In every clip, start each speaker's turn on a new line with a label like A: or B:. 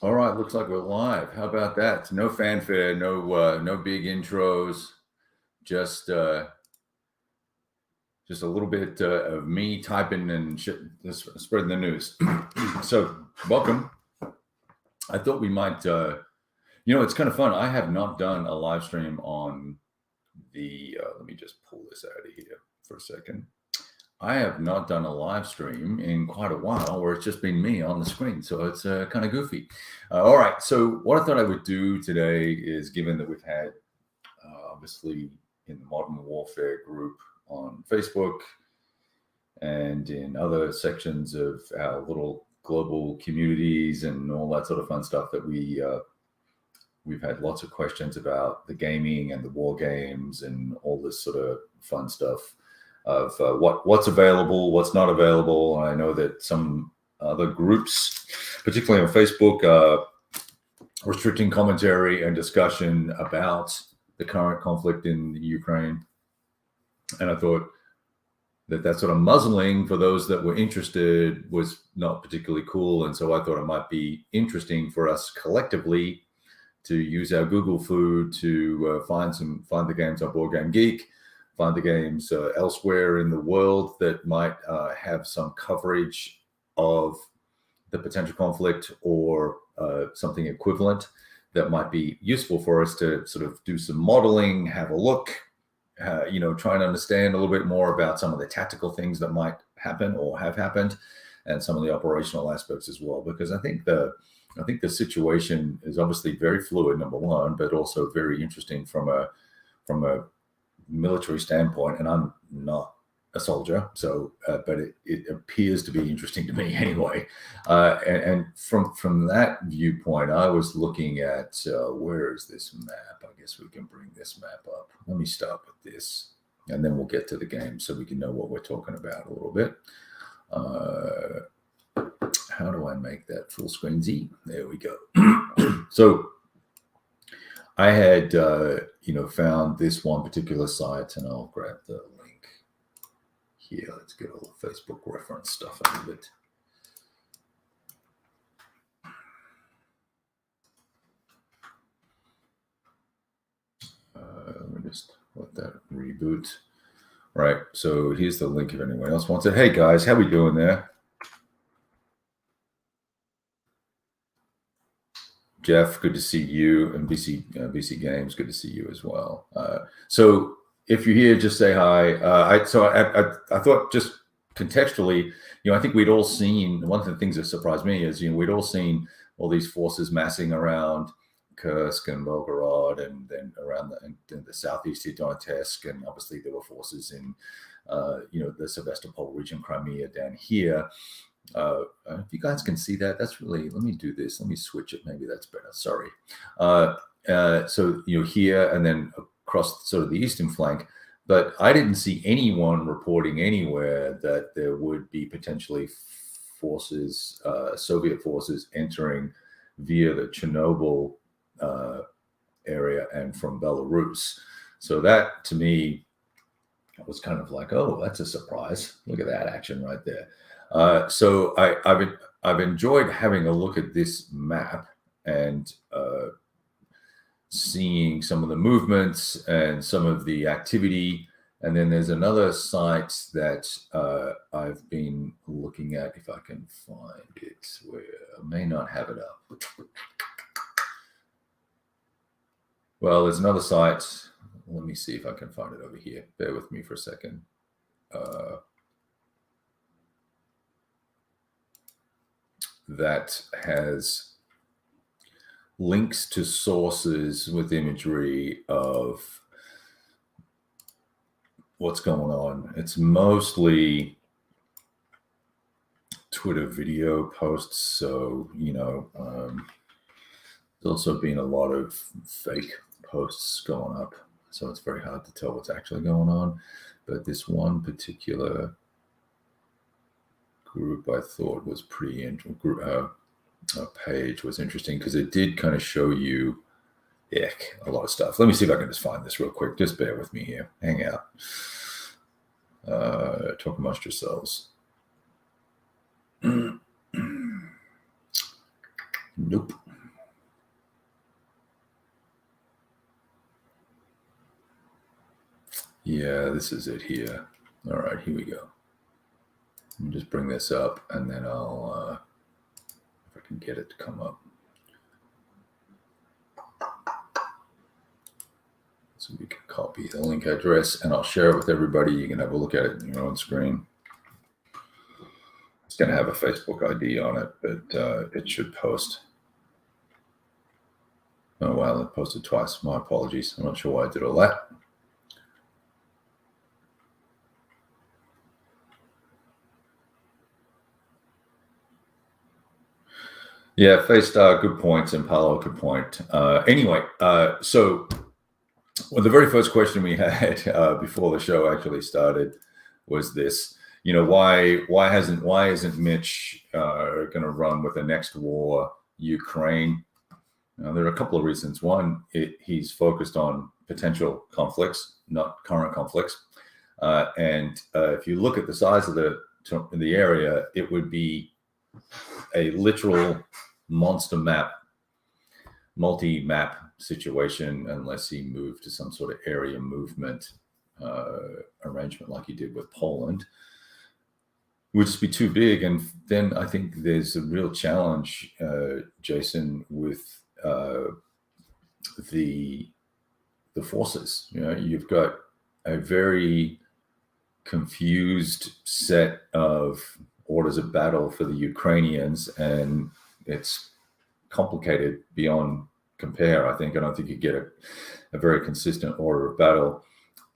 A: All right, looks like we're live. How about that? No fanfare, no big intros, just a little bit of me typing and spreading the news. So, welcome. I thought we might, it's kind of fun. I have not done a live stream on the. Let me just pull this out of here for a second. I have not done a live stream in quite a while where it's just been me on the screen. So it's kind of goofy. All right. So what I thought I would do today is, given that we've had, obviously, in the Modern Warfare group on Facebook and in other sections of our little global communities and all that sort of fun stuff, that we've had lots of questions about the gaming and the war games and all this sort of fun stuff of what's available, what's not available. And I know that some other groups, particularly on Facebook, are restricting commentary and discussion about the current conflict in Ukraine. And I thought that sort of muzzling for those that were interested was not particularly cool. And so I thought it might be interesting for us collectively to use our Google food to find the games on Board Game Geek, find the games elsewhere in the world that might have some coverage of the potential conflict or something equivalent that might be useful for us to sort of do some modeling, have a look, try and understand a little bit more about some of the tactical things that might happen or have happened, and some of the operational aspects as well. Because I think the situation is obviously very fluid, number one, but also very interesting from a military standpoint. And I'm not a soldier, so but it appears to be interesting to me anyway. And from that viewpoint, I was looking at where is this map? I guess we can bring this map up. Let me start with this, and then we'll get to the game so we can know what we're talking about a little bit. How do I make that full screen Z? There we go. So I had, found this one particular site, and I'll grab the link here. Let's get all the Facebook reference stuff out of it. Let me just let that reboot. All right, so here's the link if anyone else wants it. Hey guys, how we doing there? Jeff, good to see you, and BC Games, good to see you as well. So if you're here, just say hi. I thought, just contextually, I think we'd all seen, one of the things that surprised me is, we'd all seen all these forces massing around Kursk and Volgorod, and then around the southeast of Donetsk, and obviously there were forces in, the Sevastopol region, Crimea down here. If you guys can see that, that's really, let me do this. Let me switch it. Maybe that's better. Sorry. So, here and then across sort of the eastern flank, but I didn't see anyone reporting anywhere that there would be potentially forces, Soviet forces entering via the Chernobyl area and from Belarus. So that to me was kind of like, oh, that's a surprise. Look at that action right there. So I've enjoyed having a look at this map and seeing some of the movements and some of the activity. And then there's another site that I've been looking at, if I can find it, where I may not have it up. Well, there's another site. Let me see if I can find it over here. Bear with me for a second. That has links to sources with imagery of what's going on. It's mostly Twitter video posts. So, there's also been a lot of fake posts going up. So it's very hard to tell what's actually going on. But this one particular group I thought was pretty page was interesting, because it did kind of show you a lot of stuff. Let me see if I can just find this real quick. Just bear with me here. Hang out. Talk amongst yourselves. Nope. Yeah, this is it here. All right, here we go. Let me just bring this up, and then I'll, if I can get it to come up. So we can copy the link address, and I'll share it with everybody. You can have a look at it on your own screen. It's going to have a Facebook ID on it, but it should post. Oh, wow, it posted twice. My apologies. I'm not sure why I did all that. Yeah, Face-Star, good points, and Palo, good point. Anyway, so well, the very first question we had before the show actually started was this: why isn't Mitch going to run with the next war, Ukraine? There are a couple of reasons. One, he's focused on potential conflicts, not current conflicts. And if you look at the size of the area, it would be a literal monster map, multi-map situation, unless he moved to some sort of area movement arrangement like he did with Poland, would just be too big. And then I think there's a real challenge, Jason, with the forces. You've got a very confused set of orders of battle for the Ukrainians, and it's complicated beyond compare. I don't think you get a very consistent order of battle.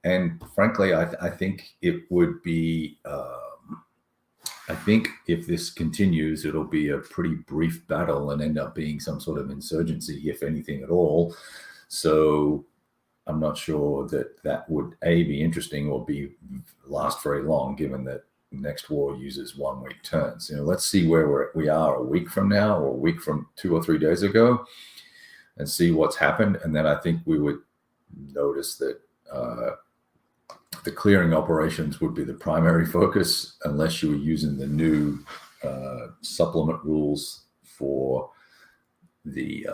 A: And frankly, I think it would be, I think if this continues, it'll be a pretty brief battle and end up being some sort of insurgency, if anything at all. So I'm not sure that would be interesting or last very long, given that next war uses 1 week turns. Let's see where we are a week from now, or a week from 2 or 3 days ago, and see what's happened. And then I think we would notice that the clearing operations would be the primary focus, unless you were using the new supplement rules for the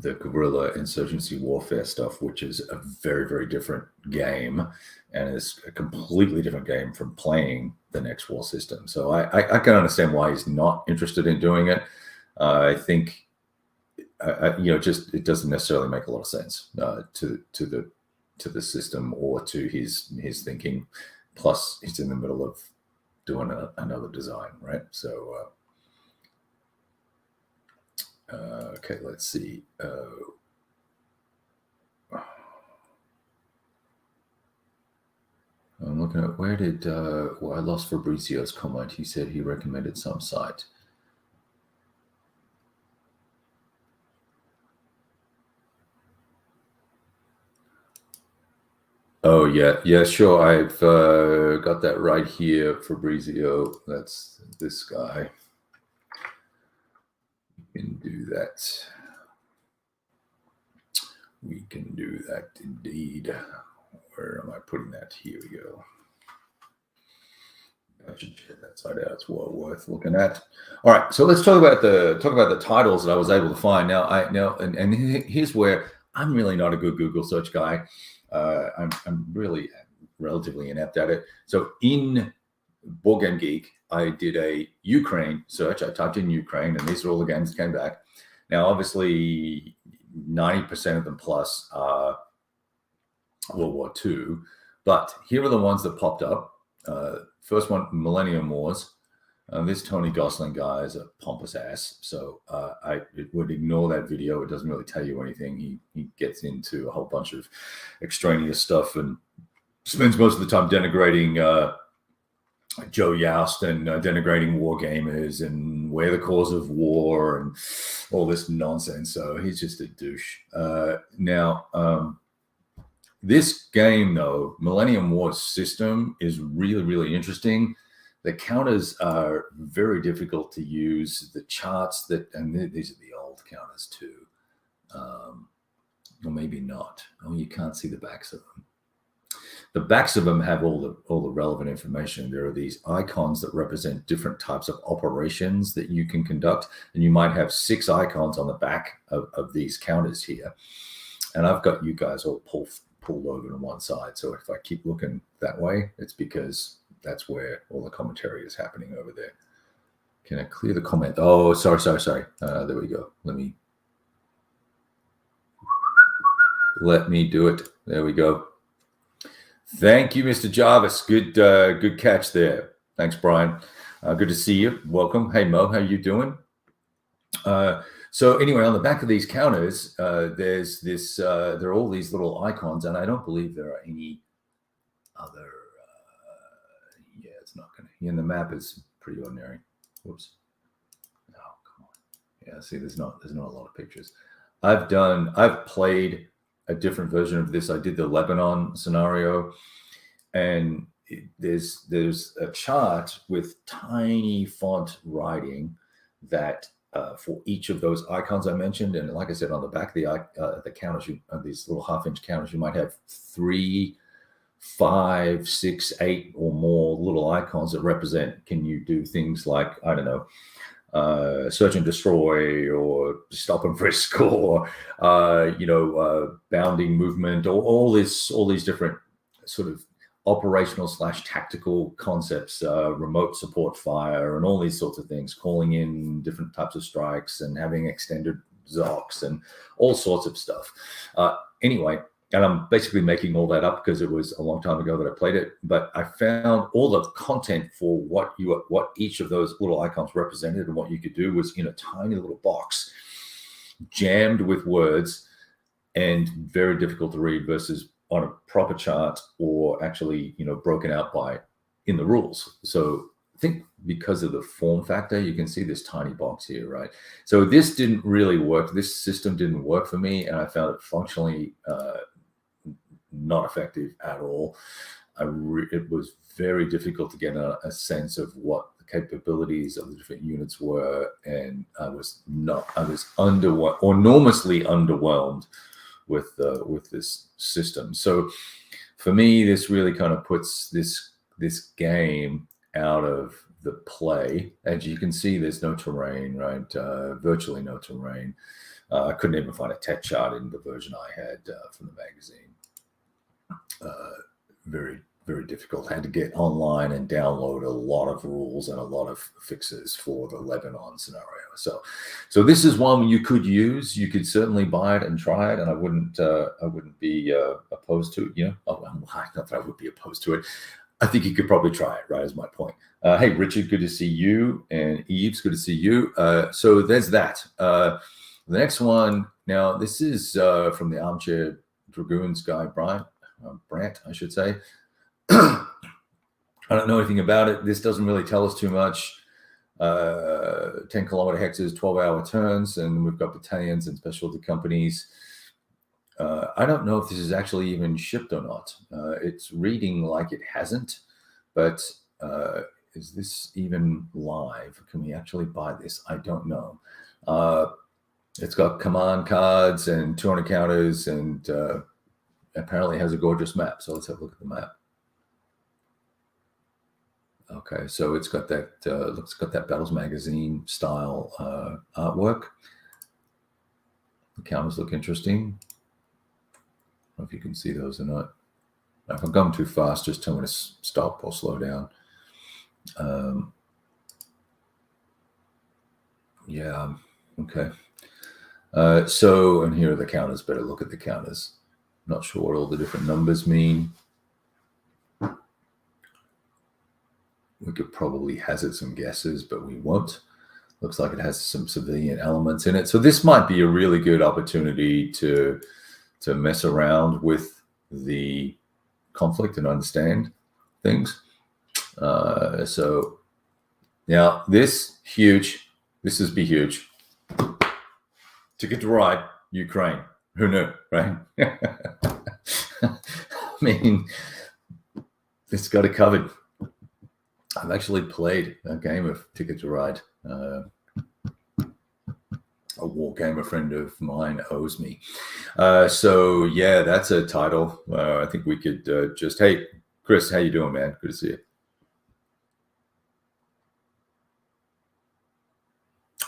A: guerrilla insurgency warfare stuff, which is a very, very different game, and is a completely different game from playing the next war system. So I can understand why he's not interested in doing it. I think it doesn't necessarily make a lot of sense to the system or to his thinking. Plus, he's in the middle of doing another design, right? So. Okay, let's see. I'm looking at where did I lost Fabrizio's comment. He said he recommended some site. Oh yeah, sure. I've got that right here, Fabrizio. That's this guy. Can do that. We can do that indeed. Where am I putting that? Here we go. I should check that side out. It's well worth looking at. All right, so let's talk about the titles that I was able to find. And here's where I'm really not a good Google search guy. I'm really relatively inept at it. So in Board Game Geek, I did a Ukraine search. I typed in Ukraine, and these are all the games that came back. Now, obviously, 90% of them plus are World War II, but here are the ones that popped up. First one, Millennium Wars. This Tony Gosling guy is a pompous ass, so I would ignore that video. It doesn't really tell you anything. He gets into a whole bunch of extraneous stuff and spends most of the time denigrating Joe Youst and denigrating Wargamers and we're the cause of war and all this nonsense. So he's just a douche. This game, though, Millennium Wars system is really, really interesting. The counters are very difficult to use. The charts and these are the old counters too. Or maybe not. Oh, you can't see the backs of them. The backs of them have all the relevant information. There are these icons that represent different types of operations that you can conduct, and you might have 6 icons on the back of these counters here. And I've got you guys all pulled over to one side. So if I keep looking that way, it's because that's where all the commentary is happening over there. Can I clear the comment? Oh, sorry. There we go. Let me do it. There we go. Thank you, Mr. Jarvis. Good catch there. Thanks, Brian. Good to see you. Welcome. Hey, Mo, how you doing? So anyway, on the back of these counters, there's this. There are all these little icons, and I don't believe there are any other. Yeah, it's not going to. And the map is pretty ordinary. Whoops. Oh, come on. Yeah, see, there's not a lot of pictures. I've played a different version of this. I did the Lebanon scenario, and there's a chart with tiny font writing that for each of those icons I mentioned. And like I said, on the back of the counters, these little half-inch counters, you might have 3, 5, 6, 8 or more little icons that represent, can you do things like, I don't know, search and destroy, or stop and frisk, or bounding movement, or all these different sort of operational / tactical concepts, remote support fire, and all these sorts of things, calling in different types of strikes and having extended ZOCs and all sorts of stuff. Anyway, and I'm basically making all that up because it was a long time ago that I played it, but I found all the content for what each of those little icons represented and what you could do was in a tiny little box, jammed with words and very difficult to read, versus on a proper chart or actually, broken out in the rules. So I think because of the form factor, you can see this tiny box here, right? So this didn't really work. This system didn't work for me, and I found it functionally not effective at all. It was very difficult to get a sense of what the capabilities of the different units were, and I was enormously underwhelmed with this system. So for me, this really kind of puts this game out of the play. As you can see, there's no terrain, right? Virtually no terrain. I couldn't even find a tech chart in the version I had from the magazine. Very, very difficult. Had to get online and download a lot of rules and a lot of fixes for the Lebanon scenario. So this is one you could use. You could certainly buy it and try it, and I wouldn't be opposed to it. Not that I would be opposed to it. I think you could probably try it, right? Is my point. Hey, Richard, good to see you, and Eves, good to see you. So there's that. The next one. Now, this is from the Armchair Dragoons guy, Brant, I should say. I don't know anything about it. This doesn't really tell us too much. 10-kilometer hexes, 12-hour turns, and we've got battalions and specialty companies. I don't know if this is actually even shipped or not. It's reading like it hasn't, but is this even live? Can we actually buy this? I don't know. It's got command cards and 200 counters, and apparently has a gorgeous map. So let's have a look at the map. Okay, so it's got that Battles Magazine style artwork. The counters look interesting. I don't know if you can see those or not. If I'm going too fast, just tell me to stop or slow down. Yeah, okay. And here are the counters. Better look at the counters. Not sure what all the different numbers mean. We could probably hazard some guesses, but we won't. Looks like it has some civilian elements in it. So this might be a really good opportunity to mess around with the conflict and understand things. So now this is be huge. Ticket to Ride, Ukraine. Who knew, right? I mean, it's got it covered. I've actually played a game of Ticket to Ride. A war game a friend of mine owes me. So yeah, that's a title. I think we could hey, Chris, how you doing, man? Good to see you.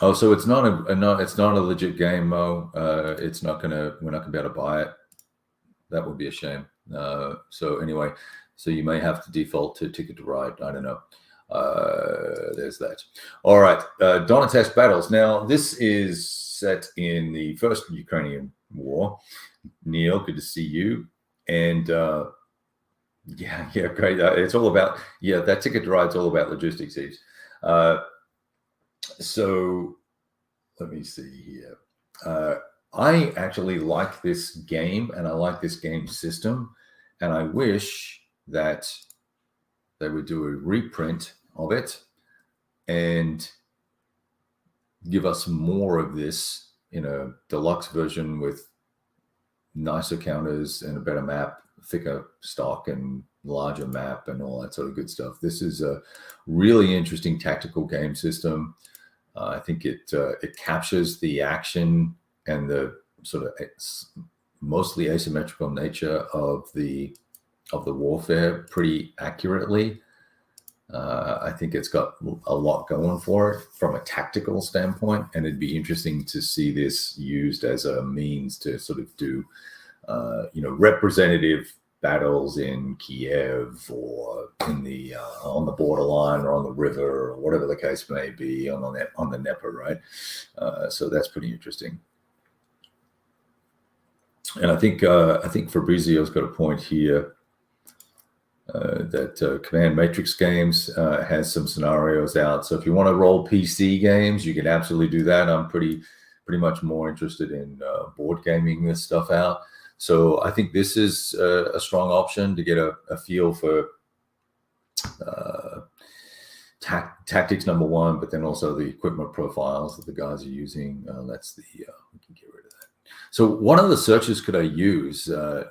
A: Oh, so it's not a legit game, Mo. We're not gonna be able to buy it. That would be a shame. So anyway, so you may have to default to Ticket to Ride. I don't know. There's that. All right. Donetsk battles. Now, this is set in the first Ukrainian war. Neil, good to see you. And yeah, great. It's all about, that Ticket to Ride's all about logistics, Eves. So let me see here. I actually like this game, and I like this game system, and I wish that they would do a reprint of it and give us more of this in a deluxe version with nicer counters and a better map, thicker stock and larger map and all that sort of good stuff. This is a really interesting tactical game system. I think it captures the action and the sort of mostly asymmetrical nature of the warfare pretty accurately. I think it's got a lot going for it from a tactical standpoint, and it'd be interesting to see this used as a means to sort of do, representative battles in Kiev or in the on the borderline or on the river or whatever the case may be on the Dnieper, right? So that's pretty interesting. And I think Fabrizio's got a point here. That Command Matrix Games has some scenarios out. So if you want to roll PC games, you can absolutely do that. I'm pretty much more interested in board gaming this stuff out. So I think this is a strong option to get a feel for tactics, number one, but then also the equipment profiles that the guys are using. That's we can get rid of that. So what other searches could I use? So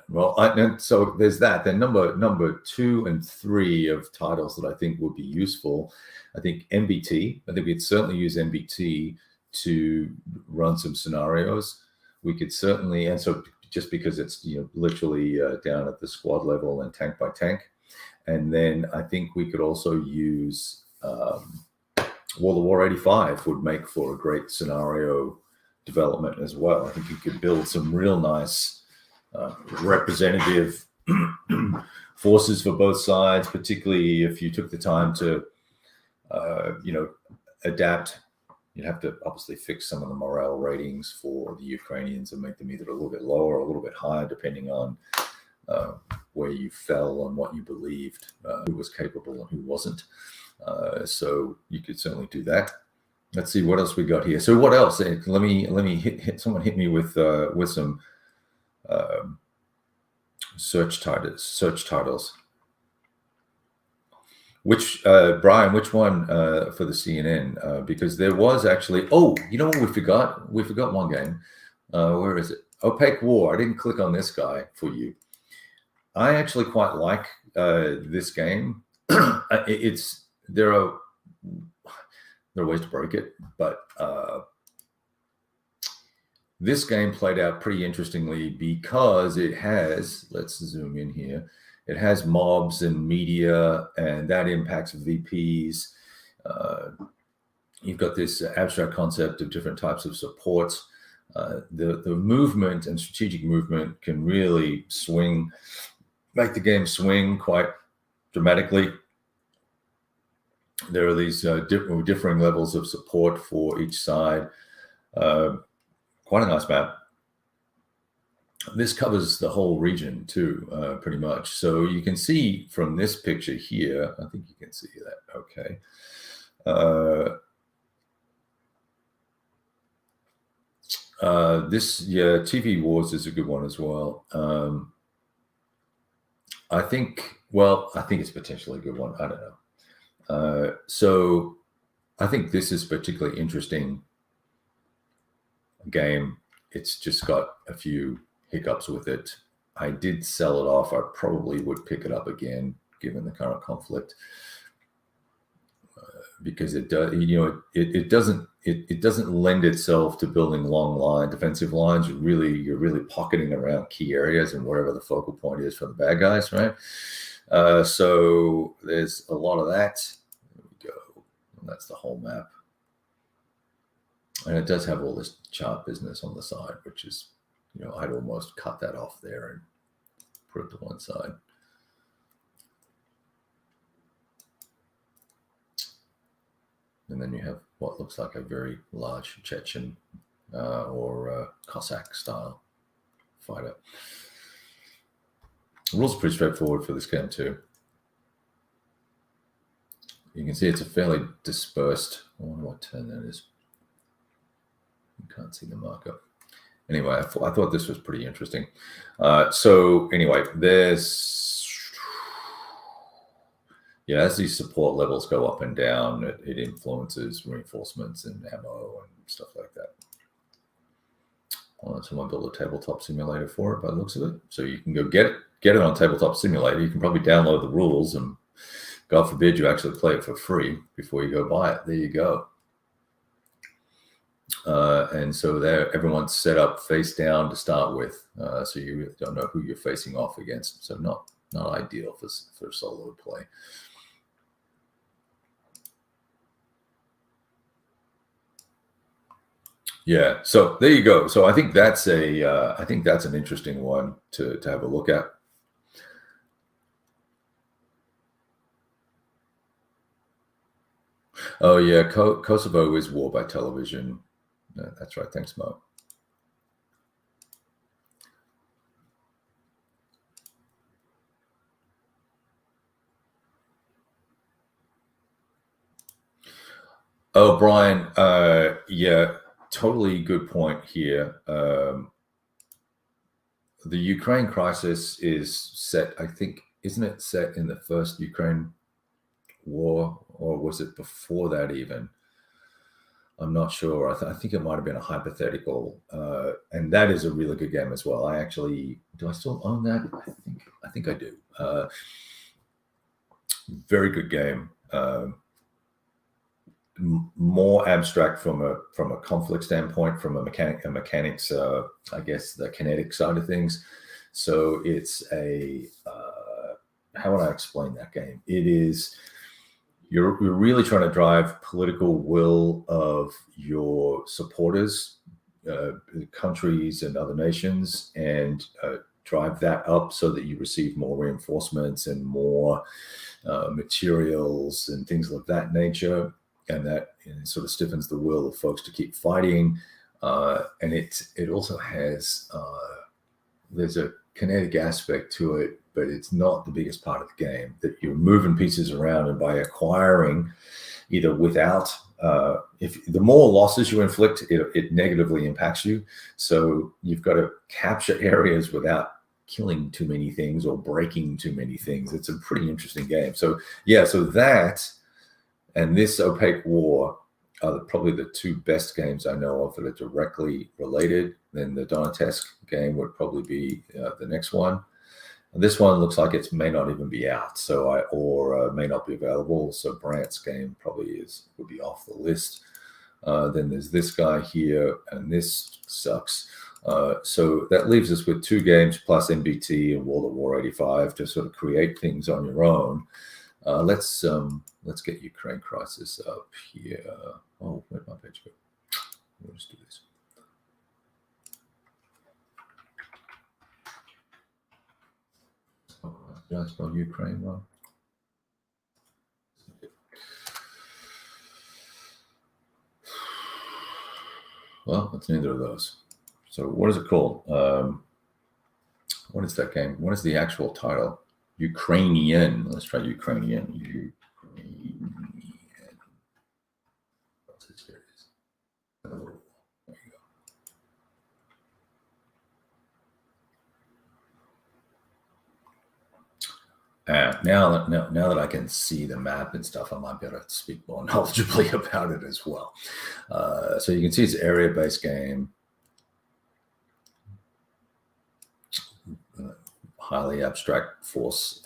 A: there's that. Then number 2 and 3 of titles that I think would be useful. I think MBT. I think we'd certainly use MBT to run some scenarios. We could certainly, and so just because it's literally down at the squad level and tank by tank. And then I think we could also use World of War 85 would make for a great scenario development as well. I think you could build some real nice representative forces for both sides, particularly if you took the time to, adapt. You'd have to obviously fix some of the morale ratings for the Ukrainians and make them either a little bit lower or a little bit higher, depending on where you fell and what you believed, who was capable and who wasn't. So you could certainly do that. Let's see what else we got here. So what else? Let me hit someone hit me with some search titles. Which Brian? Which one for the CNN? Because there was actually. Oh, you know what we forgot? We forgot one game. Where is it? Opaque War. I didn't click on this guy for you. I actually quite like this game. There are ways to break it, but this game played out pretty interestingly because it has, let's zoom in here, it has mobs and media, and that impacts VPs. You've got this abstract concept of different types of supports. The movement and strategic movement can really make the game swing quite dramatically. There are these differing levels of support for each side. Quite a nice map. This covers the whole region too, pretty much. So you can see from this picture here, I think you can see that, okay. TV Wars is a good one as well. I think it's potentially a good one. I don't know. So I think this is particularly interesting game. It's just got a few hiccups with it. I did sell it off. I probably would pick it up again given the current conflict, because it does, it doesn't lend itself to building long defensive lines. You're really pocketing around key areas and wherever the focal point is for the bad guys, right? So there's a lot of that. There we go. And that's the whole map. And it does have all this chart business on the side, which is, I'd almost cut that off there and put it to one side. And then you have what looks like a very large Chechen or Cossack style fighter. The rules are pretty straightforward for this game too. You can see it's a fairly dispersed. I wonder what turn that is. You can't see the marker. Anyway, I thought this was pretty interesting. So anyway, as these support levels go up and down, it influences reinforcements and ammo and stuff like that. Someone built a tabletop simulator for it by the looks of it. So you can go get it on Tabletop Simulator. You can probably download the rules and God forbid you actually play it for free before you go buy it. There you go. And so there, everyone's set up face down to start with. So you really don't know who you're facing off against. So not ideal for solo play. Yeah, so there you go. So I think that's an interesting one to have a look at. Oh yeah, Kosovo is war by television. That's right. Thanks, Mo. Oh, Brian. Yeah. Totally good point here. The Ukraine crisis is set, I think, isn't it set in the first Ukraine war, or was it before that even? I'm not sure. I think it might have been a hypothetical, and that is a really good game as well. Do I still own that? I think I do. Very good game. More abstract from a conflict standpoint, from a mechanics, I guess the kinetic side of things. So it's how would I explain that game? It is, you're really trying to drive political will of your supporters, countries and other nations, and drive that up so that you receive more reinforcements and more materials and things of that nature. And that sort of stiffens the will of folks to keep fighting. And it also has, there's a kinetic aspect to it, but it's not the biggest part of the game, that you're moving pieces around, and by acquiring either without, if the more losses you inflict, it negatively impacts you. So you've got to capture areas without killing too many things or breaking too many things. It's a pretty interesting game. So yeah, so that and this Opaque War are probably the two best games I know of that are directly related. Then the Donetsk game would probably be the next one. And this one looks like it may not even be out, or may not be available. So Brandt's game probably would be off the list. Then there's this guy here, and this sucks. So that leaves us with two games plus NBT and World at War 85 to sort of create things on your own. Let's get Ukraine crisis up here. Oh, where'd my page go? We'll just do this. Oh, did I spell Ukraine wrong? Well, it's neither of those. So what is it called? What is that game? What is the actual title? Ukrainian. Let's try Ukrainian. There you go. Now that I can see the map and stuff, I might be able to speak more knowledgeably about it as well. So you can see it's an area-based game. Highly abstract force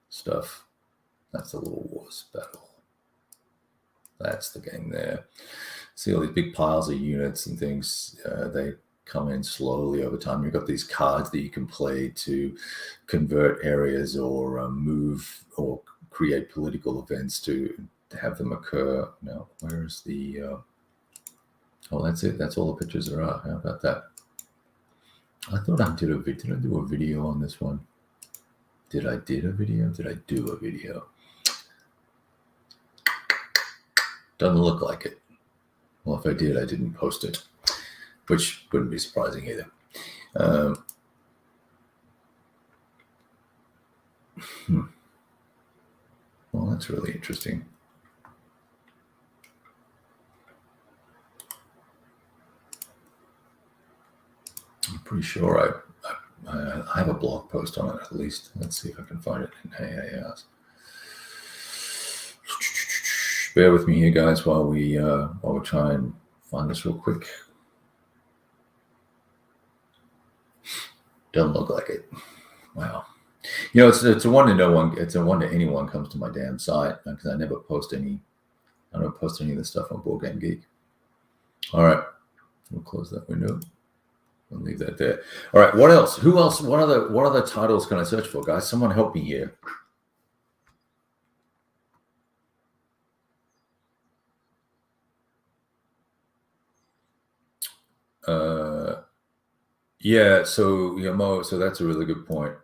A: stuff. That's the Little Wars battle. That's the game there. See all these big piles of units and things. They come in slowly over time. You've got these cards that you can play to convert areas or move or create political events to have them occur. Now, where's the... oh, that's it. That's all the pictures there are. How about that? I thought I did a video. Did I do a video on this one? Did I do a video? Doesn't look like it. Well, if I did, I didn't post it, which wouldn't be surprising either. Well, that's really interesting. I'm pretty sure I have a blog post on it at least. Let's see if I can find it in AAS. Bear with me here, guys, while we try and find this real quick. Doesn't look like it. Wow. You know, it's a wonder no one. It's a wonder anyone comes to my damn site because I never post any. I don't post any of this stuff on Board Game Geek. All right, we'll close that window. I'll leave that there. All right, what else? Who else? What other titles can I search for, guys? Someone help me here. Yeah. So Mo. So that's a really good point.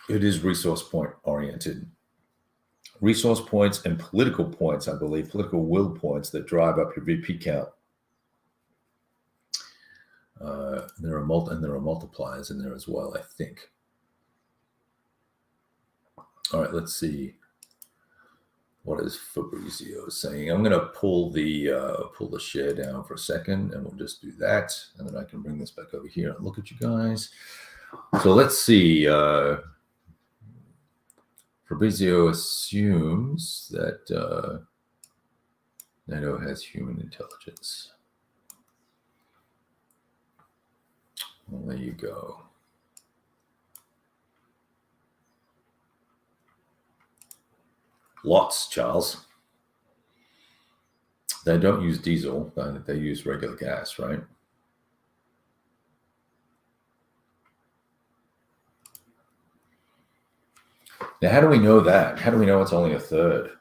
A: It is resource point oriented. Resource points and political points, I believe, political will points that drive up your VP count. There are multipliers in there as well, I think. All right, let's see. What is Fabrizio saying? I'm going to pull the share down for a second, and we'll just do that, and then I can bring this back over here and look at you guys. So let's see. Fabrizio assumes that NATO has human intelligence. Well, there you go. Lots, Charles. They don't use diesel. They use regular gas, right? Now, how do we know that? How do we know it's only a third?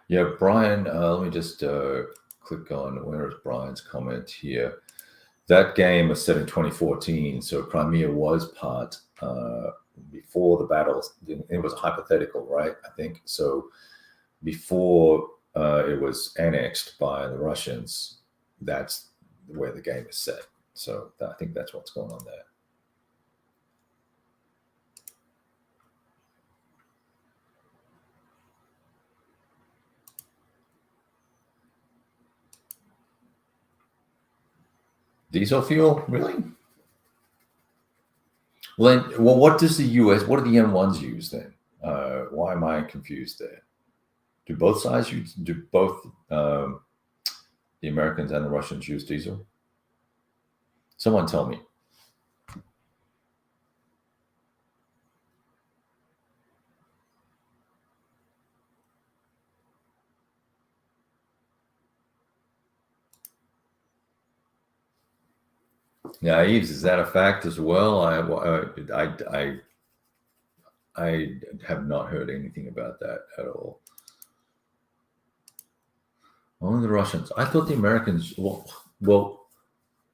A: Yeah, Brian, let me just click on, where is Brian's comment here? That game was set in 2014, so Crimea was part before the battles. It was hypothetical, right? I think so. Before it was annexed by the Russians, that's where the game is set. So I think that's what's going on there. Diesel fuel, really? Well, what does the U.S. What do the M1s use then? Why am I confused there? Do both sides use? Do both the Americans and the Russians use diesel? Someone tell me. Yeah, Eves, is that a fact as well? I have not heard anything about that at all. Only the Russians. I thought the Americans. Well,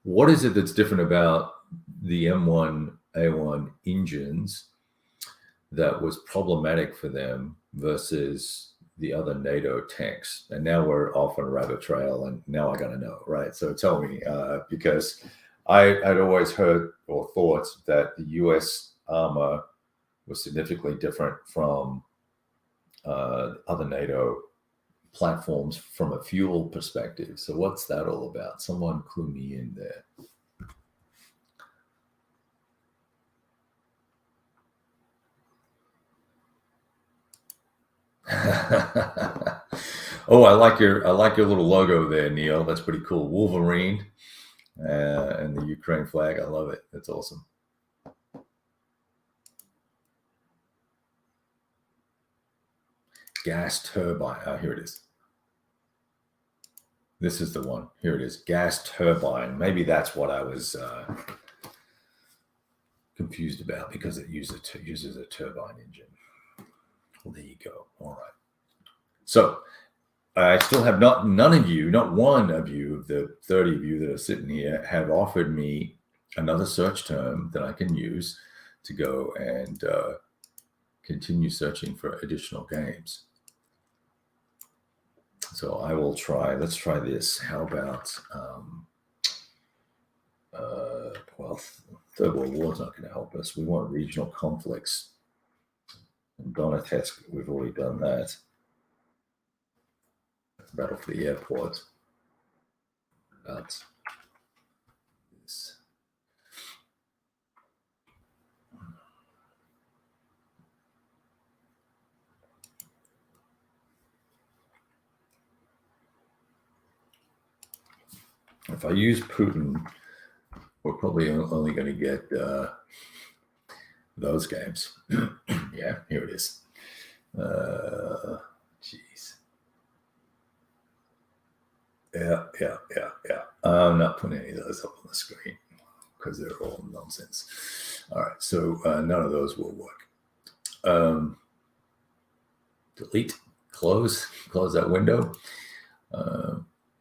A: what is it that's different about the M1A1 engines that was problematic for them versus the other NATO tanks? And now we're off on a rabbit trail, and now I got to know, right? So tell me, because I'd always heard or thought that the U.S. armor was significantly different from other NATO platforms from a fuel perspective. So what's that all about? Someone clue me in there. Oh, I like your little logo there, Neil. That's pretty cool. Wolverine and the Ukraine flag. I love it. That's awesome. Gas turbine. Oh, here it is. This is the one. Here it is. Gas turbine. Maybe that's what I was. confused about because it uses a turbine engine. Well, there you go. All right. So I still have not one of you, of the 30 of you that are sitting here, have offered me another search term that I can use to go and continue searching for additional games. So I will try. Let's try this. How about, well, Third World War is not going to help us. We want regional conflicts. In Donetsk, we've already done that. Battle for the airport. About this. If I use Putin, we're probably only going to get those games. Yeah, here it is. Jeez. Yeah. I'm not putting any of those up on the screen because they're all nonsense. All right, so none of those will work. Delete, close that window.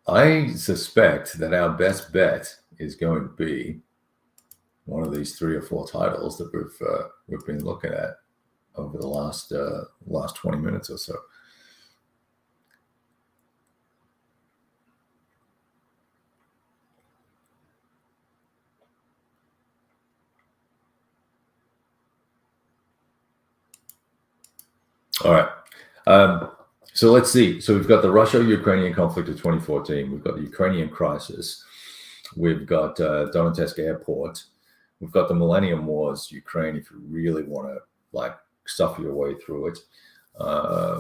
A: I suspect that our best bet is going to be one of these 3 or 4 titles that we've been looking at over the last 20 minutes or so. All right. So let's see. So we've got the Russia-Ukrainian conflict of 2014. We've got the Ukrainian crisis. We've got Donetsk Airport. We've got the Millennium Wars, Ukraine, if you really want to like stuff your way through it. I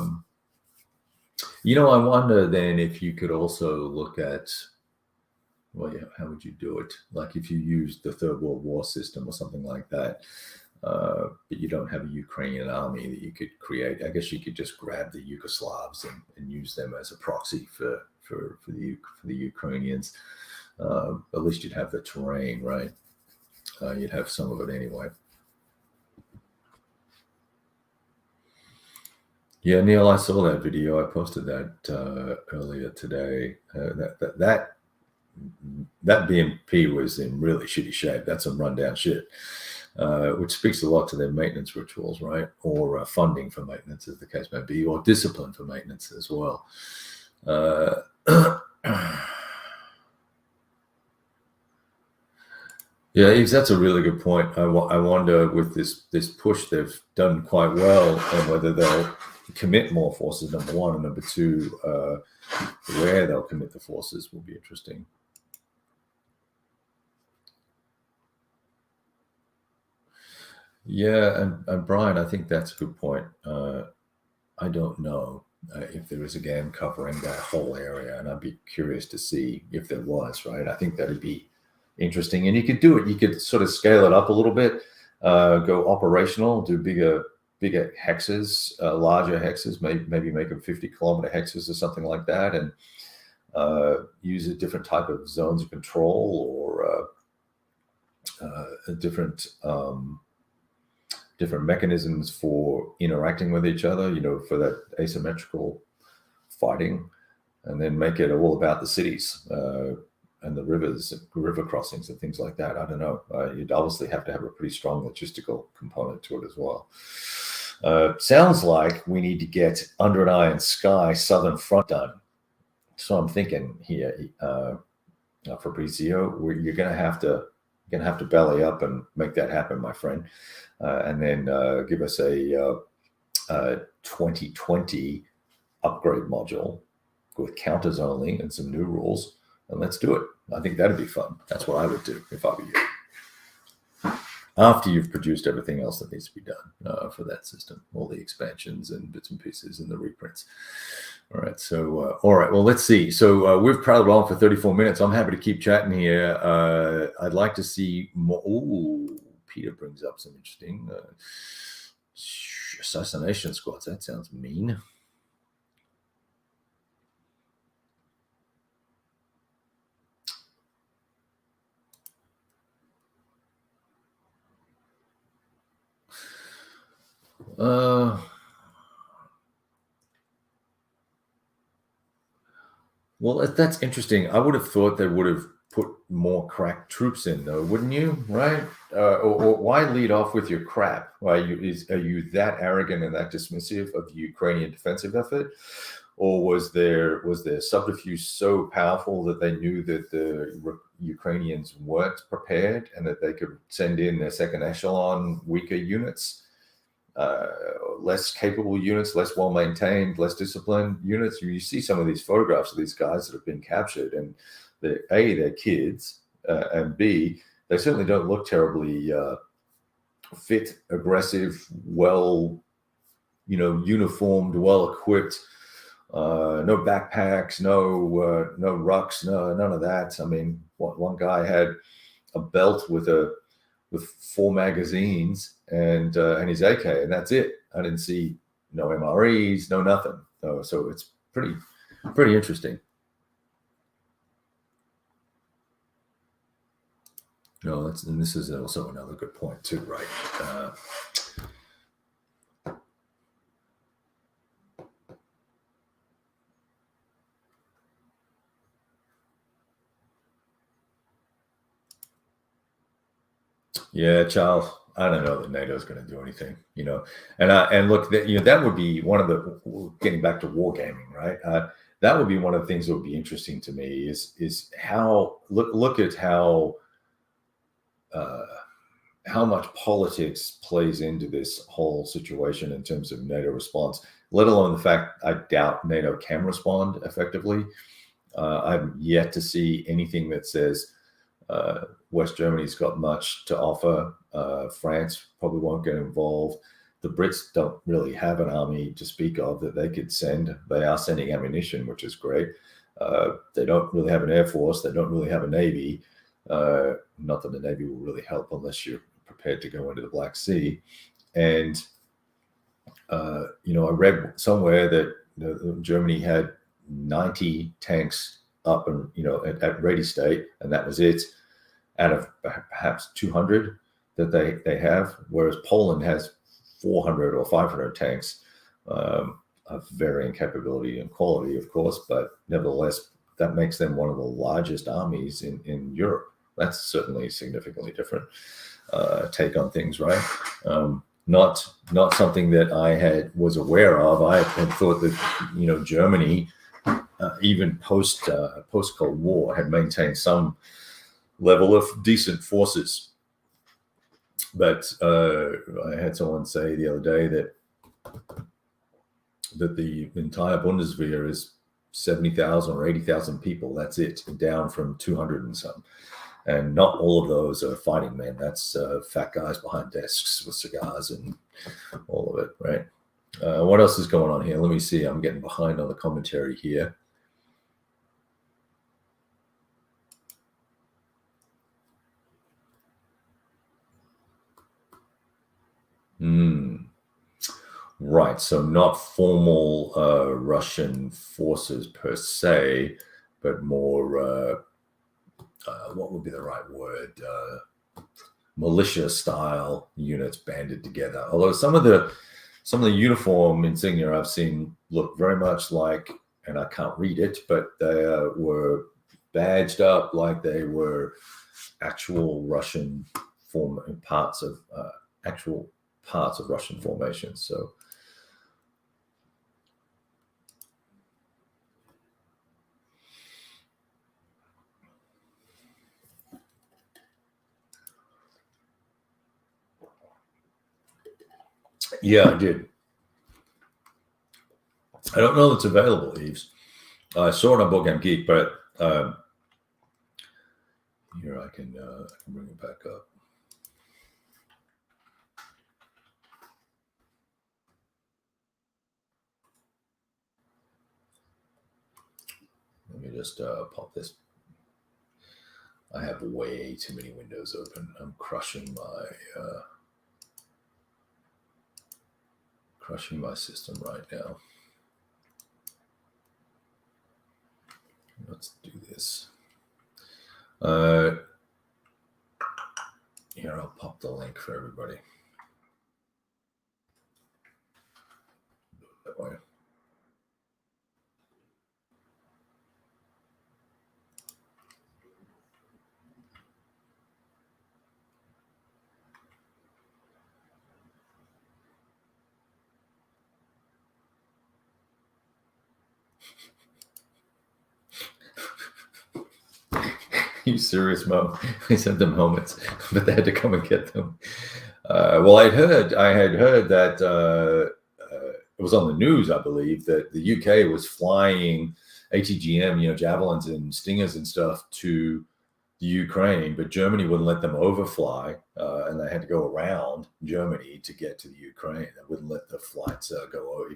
A: wonder then if you could also look at, well, yeah, how would you do it? Like if you used the Third World War system or something like that, but you don't have a Ukrainian army that you could create. I guess you could just grab the Yugoslavs and use them as a proxy for the Ukrainians. At least you'd have the terrain, right? You'd have some of it anyway. Yeah, Neil, I saw that video. I posted that earlier today. That BMP was in really shitty shape. That's some rundown shit, which speaks a lot to their maintenance rituals, right? Or funding for maintenance, as the case may be, or discipline for maintenance as well. Yeah, Yves, that's a really good point. I wonder with this push they've done quite well, and whether they'll commit more forces, number one, and number two, where they'll commit the forces will be interesting. Yeah, and Brian, I think that's a good point. I don't know if there is a game covering that whole area, and I'd be curious to see if there was, right? I think that'd be interesting, and you could do it. You could sort of scale it up a little bit, go operational, do bigger hexes, larger hexes, maybe make them 50-kilometer hexes or something like that, and use a different type of zones of control or different mechanisms for interacting with each other, for that asymmetrical fighting, and then make it all about the cities and the river crossings and things like that. I don't know. You'd obviously have to have a pretty strong logistical component to it as well. Sounds like we need to get Under an Iron Sky Southern Front done. So I'm thinking here, Fabrizio, you're going to have to belly up and make that happen, my friend, and then give us a 2020 upgrade module with counters only and some new rules, and let's do it. I think that'd be fun. That's what I would do if I were you. After you've produced everything else that needs to be done for that system, all the expansions and bits and pieces and the reprints. All right. So, all right. Well, let's see. So we've prattled on for 34 minutes. I'm happy to keep chatting here. I'd like to see more. Ooh, Peter brings up some interesting assassination squads. That sounds mean. Well, that's interesting. I would have thought they would have put more crack troops in, though, wouldn't you? Right? Or why lead off with your crap? Why are you that arrogant and that dismissive of the Ukrainian defensive effort, or was their subterfuge so powerful that they knew that the Ukrainians weren't prepared and that they could send in their second echelon weaker units? Less capable units, less well maintained, less disciplined units. You see some of these photographs of these guys that have been captured, and they're kids, and B, they certainly don't look terribly fit, aggressive, well, uniformed, well equipped. No backpacks, no rucks, none of that. I mean, one guy had a belt with 4 magazines and his AK, and that's it. I didn't see no MREs, no nothing. So it's pretty interesting. No, and this is also another good point too, right? Yeah, Charles. I don't know that NATO is going to do anything, and look, that would be one of the, getting back to wargaming, right? That would be one of the things that would be interesting to me is how look at how much politics plays into this whole situation in terms of NATO response, let alone the fact I doubt NATO can respond effectively. I've yet to see anything that says West Germany's got much to offer. France probably won't get involved. The Brits don't really have an army to speak of that they could send. They are sending ammunition, which is great. They don't really have an air force. They don't really have a navy. Not that the navy will really help unless you're prepared to go into the Black Sea. And I read somewhere that Germany had 90 tanks up and at ready state, and that was it, out of perhaps 200 that they have, whereas Poland has 400 or 500 tanks of varying capability and quality, of course, but nevertheless, that makes them one of the largest armies in Europe. That's certainly significantly different take on things, right? Not something that I was aware of. I had thought that Germany, even post Cold War, had maintained some level of decent forces. But I had someone say the other day that the entire Bundeswehr is 70,000 or 80,000 people. That's it, down from 200 and some. And not all of those are fighting men. That's fat guys behind desks with cigars and all of it, right? What else is going on here? Let me see. I'm getting behind on the commentary here. Right. So not formal Russian forces per se, but more, what would be the right word? Militia style units banded together. Although some of the uniform insignia I've seen look very much like, and I can't read it, but they were badged up like they were actual Russian parts of Russian formations. So yeah, I did. I don't know if it's available, Eves. I saw it on Board Game Geek, but here I can bring it back up. Let me just pop this. I have way too many windows open. I'm crushing my system right now. Let's do this. Here, I'll pop the link for everybody. you serious, Mo? They sent them helmets, but they had to come and get them. Well, I had heard that it was on the news, I believe, that the UK was flying ATGM, javelins and stingers and stuff to the Ukraine, but Germany wouldn't let them overfly, and they had to go around Germany to get to the Ukraine. They wouldn't let the flights go over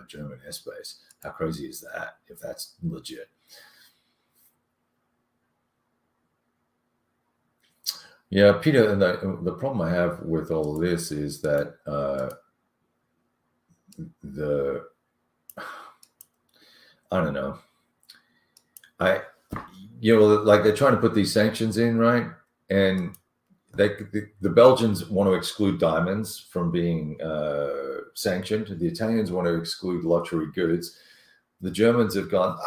A: German airspace. How crazy is that? If that's legit. Yeah, Peter, and the problem I have with all of this is that I don't know. Like they're trying to put these sanctions in, right? And the Belgians want to exclude diamonds from being sanctioned. The Italians want to exclude luxury goods. The Germans have gone,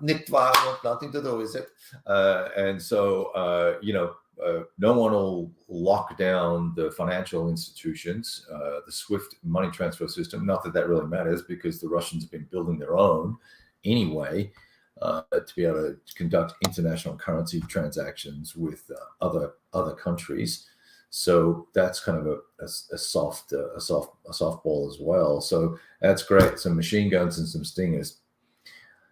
A: nicht wahr, nothing to do with it. And so, no one will lock down the financial institutions, the SWIFT money transfer system. Not that really matters, because the Russians have been building their own anyway to be able to conduct international currency transactions with other countries. So that's kind of a softball as well. So that's great. Some machine guns and some stingers.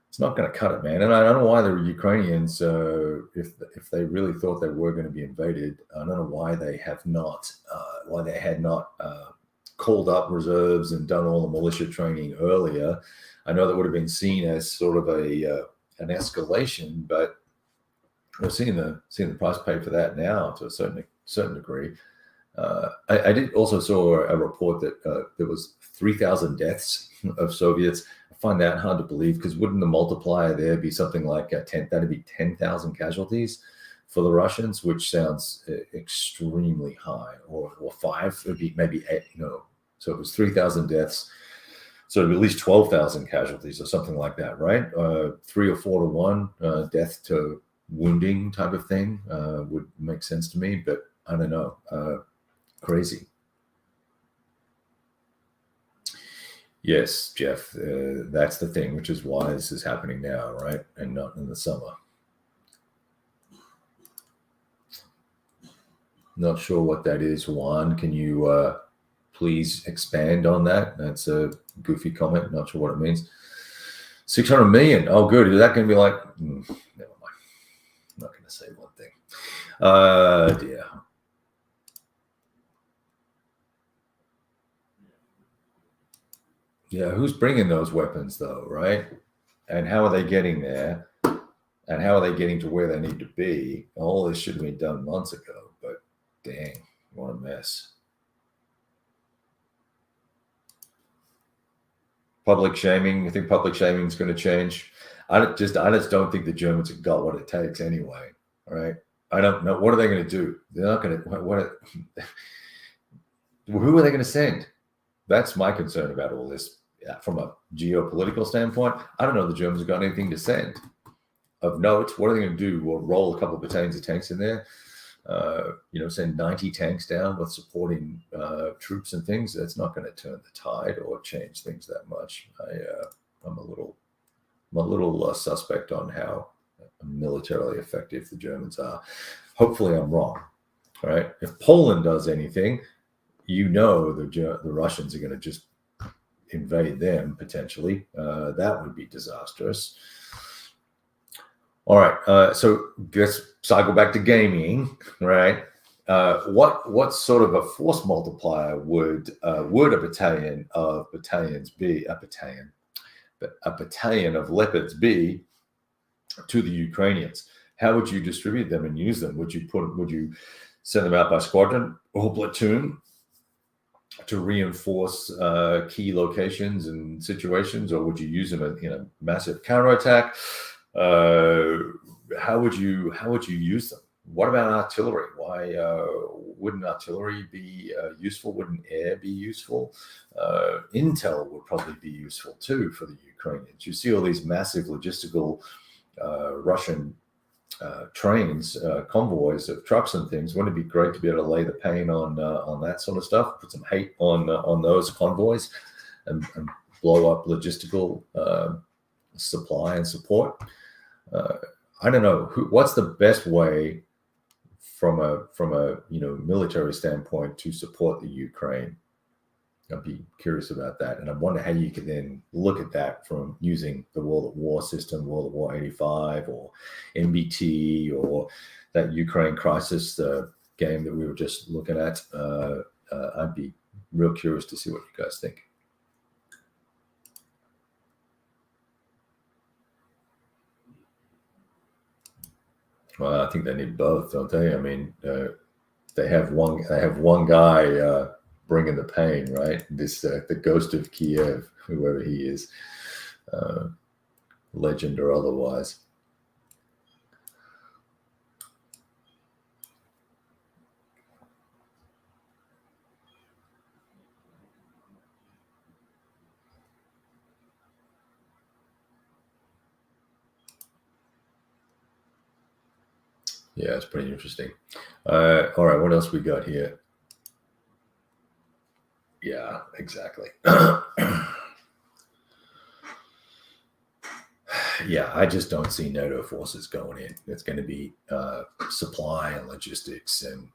A: It's not going to cut it, man. And I don't know why the Ukrainians, if they really thought they were going to be invaded, I don't know why they had not called up reserves and done all the militia training earlier. I know that would have been seen as sort of an escalation, but we're seeing the price paid for that now to a certain degree. I did also saw a report that there was 3,000 deaths of Soviets. I find that hard to believe, because wouldn't the multiplier there be something like 10? That'd be 10,000 casualties for the Russians, which sounds extremely high. Or 5, it'd be maybe 8. So it was 3,000 deaths. So it'd be at least 12,000 casualties or something like that, right? 3 or 4 to 1 death to wounding type of thing would make sense to me, but I don't know. Crazy. Yes, Jeff, that's the thing, which is why this is happening now, right? And not in the summer. Not sure what that is, Juan. Can you please expand on that? That's a goofy comment. Not sure what it means. 600 million. Oh, good. Is that going to be like, never mind. I'm not going to say one thing. Dear. Yeah, who's bringing those weapons, though, right? And how are they getting there? And how are they getting to where they need to be? All this should have been done months ago, but dang, what a mess. Public shaming. You think public shaming is going to change? I just don't think the Germans have got what it takes anyway, right? I don't know. What are they going to do? They're not going to. Who are they going to send? That's my concern about all this. From a geopolitical standpoint, I don't know if the Germans have got anything to send of note. What are they going to do? We'll roll a couple of battalions of tanks in there, send 90 tanks down with supporting troops and things. That's not going to turn the tide or change things that much. I'm a little suspect on how militarily effective the Germans are. Hopefully I'm wrong. All right. If Poland does anything, the Russians are going to just invade them potentially. That would be disastrous. All right. So let's cycle back to gaming, right? What sort of a force multiplier would a battalion of battalions be? A battalion of leopards be to the Ukrainians? How would you distribute them and use them? Would you send them out by squadron or platoon to reinforce key locations and situations, or would you use them in a massive counterattack? How would you use them? What about artillery? Why wouldn't artillery be useful? Wouldn't air be useful? Intel would probably be useful too for the Ukrainians. You see all these massive logistical Russian trains, convoys of trucks and things. Wouldn't it be great to be able to lay the pain on that sort of stuff, put some hate on those convoys, and blow up logistical supply and support? I don't know what's the best way from a military standpoint to support the Ukraine. I'd be curious about that, and I wonder how you could then look at that from using the World at War system, World at War 85, or MBT, or that Ukraine Crisis game that we were just looking at. I'd be real curious to see what you guys think. Well, I think they need both, don't they? I mean, they have one guy bringing the pain, right? This the ghost of Kiev, whoever he is, legend or otherwise. Yeah, it's pretty interesting. All right, what else we got here? Yeah, exactly. Yeah, I just don't see NATO forces going in. It's going to be supply and logistics and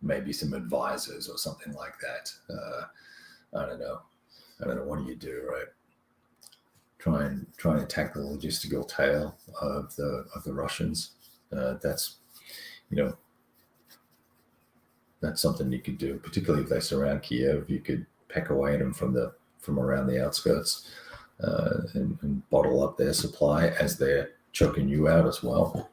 A: maybe some advisors or something like that. I don't know. What do you do, right? Try and attack the logistical tail of the Russians. That's that's something you could do, particularly if they surround Kiev. You could peck away at them from around the outskirts and bottle up their supply as they're choking you out as well.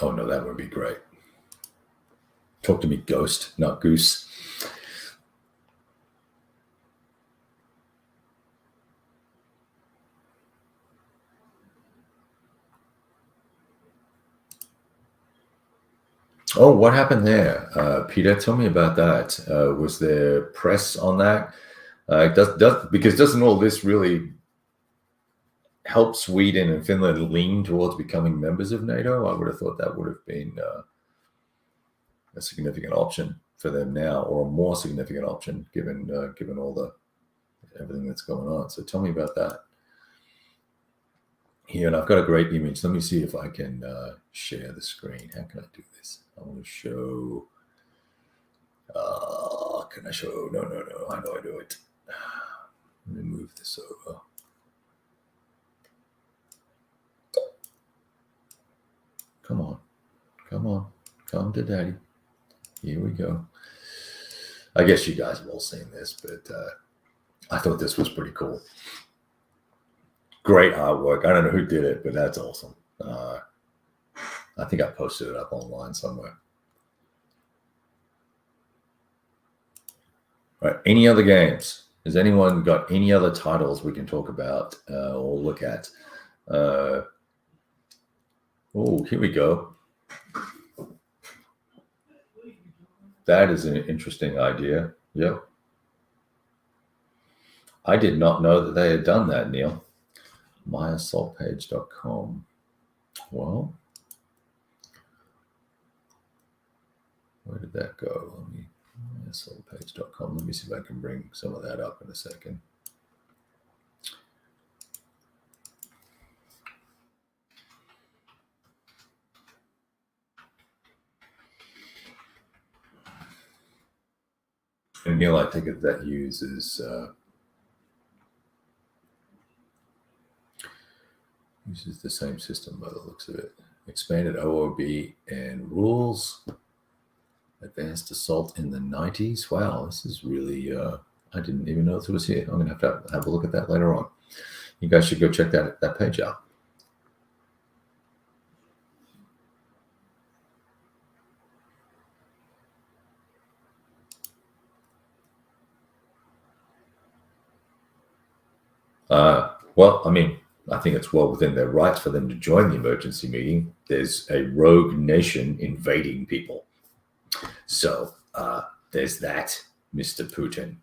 A: Oh no, that would be great. Talk to me, ghost, not goose. Oh, what happened there, Peter? Tell me about that. Was there press on that? Because doesn't all this really help Sweden and Finland lean towards becoming members of NATO? I would have thought that would have been a significant option for them now, or a more significant option given all everything that's going on. So tell me about that. Here, and I've got a great image. Let me see if I can share the screen. How can I do this? I want to show. Can I show? No. I know I do it. Let me move this over. Come on. Come to daddy. Here we go. I guess you guys have all seen this, but I thought this was pretty cool. Great artwork. I don't know who did it, but that's awesome. I think I posted it up online somewhere. All right. Any other games? Has anyone got any other titles we can talk about or look at? Oh, here we go. That is an interesting idea. Yep. I did not know that they had done that, Neil. myassaultpage.com. Well, where did that go? myassaultpage.com. Let me see if I can bring some of that up in a second. And Neil, I think that uses the same system by the looks of it. Expanded OOB and rules. Advanced assault in the 90s. Wow, this is really, I didn't even know this was here. I'm going to have a look at that later on. You guys should go check that page out. Well, I mean, I think it's well within their rights for them to join the emergency meeting. There's a rogue nation invading people. So there's that, Mr. Putin.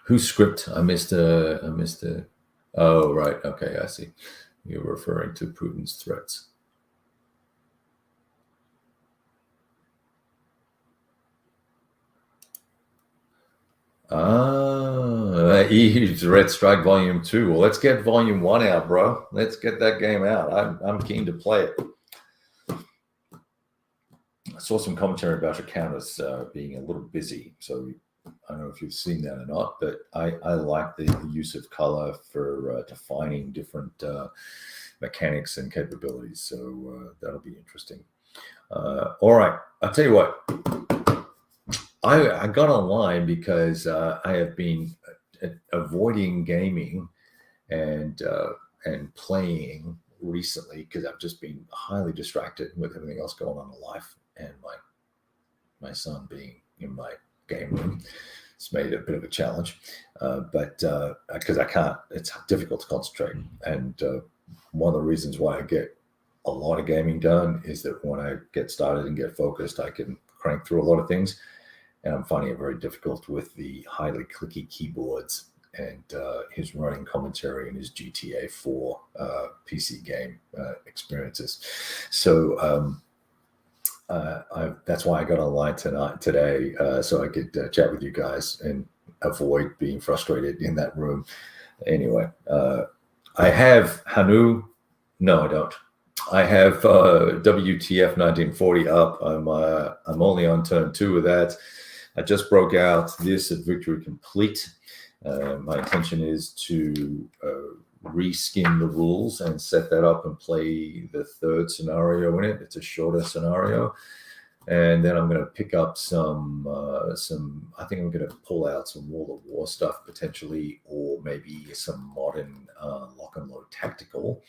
A: Whose script? I missed. Oh, right. Okay, I see. You're referring to Putin's threats. EU Red Strike Volume 2. Well, let's get Volume 1 out, bro. Let's get that game out. I'm keen to play it. I saw some commentary about your counters being a little busy, so I don't know if you've seen that or not, but I like the use of color for defining different mechanics and capabilities, so that'll be interesting. All right, I'll tell you what. I got online because I have been avoiding gaming and playing recently because I've just been highly distracted with everything else going on in life, and my son being in my game room. It's made it a bit of a challenge, but because I can't, it's difficult to concentrate. And one of the reasons why I get a lot of gaming done is that when I get started and get focused, I can crank through a lot of things. And I'm finding it very difficult with the highly clicky keyboards and his running commentary and his GTA 4 PC game experiences. So that's why I got online today, so I could chat with you guys and avoid being frustrated in that room. Anyway, I have Hanu. No, I don't. I have WTF 1940 up. I'm only on turn 2 of that. I just broke out this at Victory Complete. My intention is to reskin the rules and set that up and play the 3rd scenario in it. It's a shorter scenario. And then I'm going to pick up some, I think I'm going to pull out some World of War stuff potentially, or maybe some modern lock and load tactical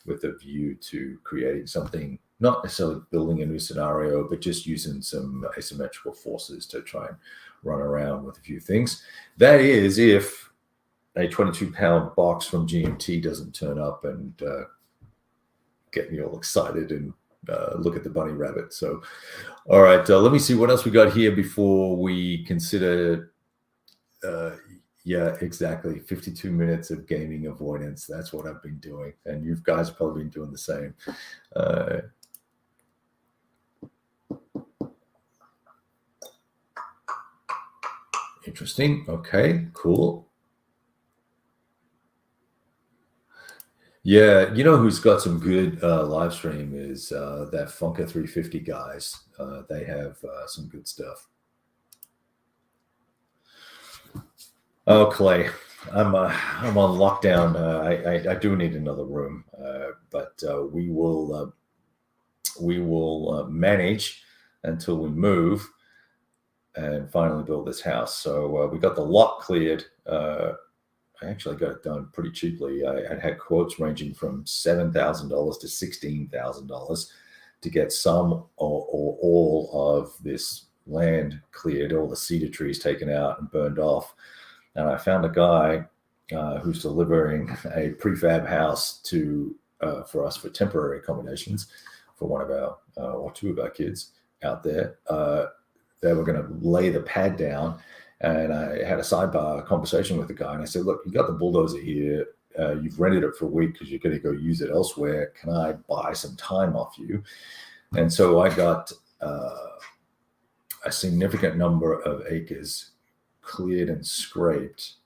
A: with a view to creating something, not necessarily building a new scenario, but just using some asymmetrical forces to try and run around with a few things. That is if a 22-pound box from GMT doesn't turn up and get me all excited and look at the bunny rabbit. So, all right, let me see what else we got here before we consider. Yeah, exactly. 52 minutes of gaming avoidance. That's what I've been doing. And you guys have probably been doing the same. Interesting. Okay, cool. Yeah, you know who's got some good live stream is that Funka 350 guys. They have some good stuff. Oh, Clay, I'm on lockdown. I do need another room, but we will manage until we move and finally build this house. So we got the lot cleared. I actually got it done pretty cheaply. I had quotes ranging from $7,000 to $16,000 to get some or all of this land cleared, all the cedar trees taken out and burned off. And I found a guy who's delivering a prefab house for us for temporary accommodations for one of our or two of our kids out there. They were going to lay the pad down, and I had a sidebar conversation with the guy, and I said, "Look, you got the bulldozer here. You've rented it for a week because you're going to go use it elsewhere. Can I buy some time off you?" And so I got a significant number of acres cleared and scraped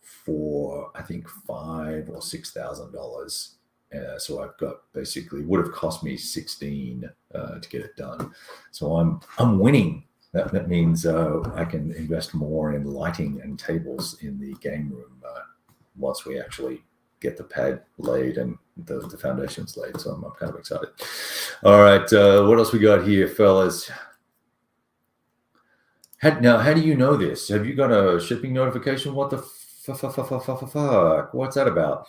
A: for I think $5,000 or $6,000. So I've got basically would have cost me 16 to get it done. So I'm winning. That means I can invest more in lighting and tables in the game room once we actually get the pad laid and the foundations laid. So I'm kind of excited. All right, what else we got here, fellas? Now, how do you know this? Have you got a shipping notification? What the fuck? What's that about?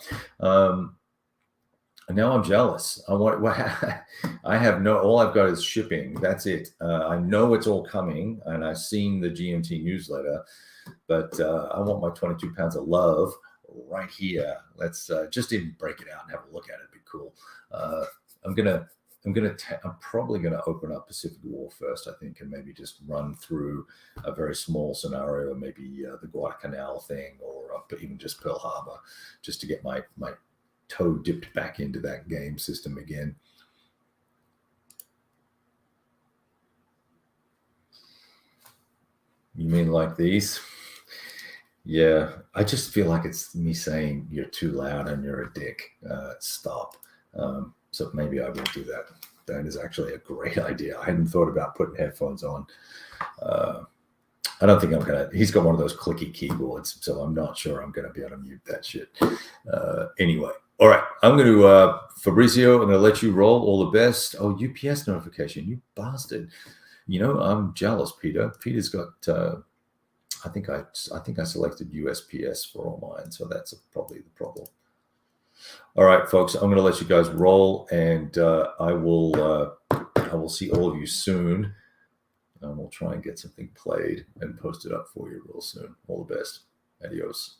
A: Now I'm jealous. I have no. All I've got is shipping. That's it. I know it's all coming, and I've seen the GMT newsletter, but I want my 22 pounds of love right here. Let's just even break it out and have a look at it. It'd be cool. I'm probably gonna open up Pacific War first, I think, and maybe just run through a very small scenario, maybe the Guadalcanal thing, or even just Pearl Harbor, just to get my toe dipped back into that game system again. You mean like these? Yeah, I just feel like it's me saying you're too loud and you're a dick. Stop. So maybe I will do that. That is actually a great idea. I hadn't thought about putting headphones on. I don't think I'm gonna. He's got one of those clicky keyboards, so I'm not sure I'm gonna be able to mute that shit. Anyway, all right. I'm gonna Fabrizio. I'm gonna let you roll. All the best. Oh, UPS notification, you bastard. You know, I'm jealous, Peter. Peter's got. I think I selected USPS for all mine, so that's probably the problem. All right, folks. I'm gonna let you guys roll, and I will see all of you soon. And we'll try and get something played and posted up for you real soon. All the best. Adios.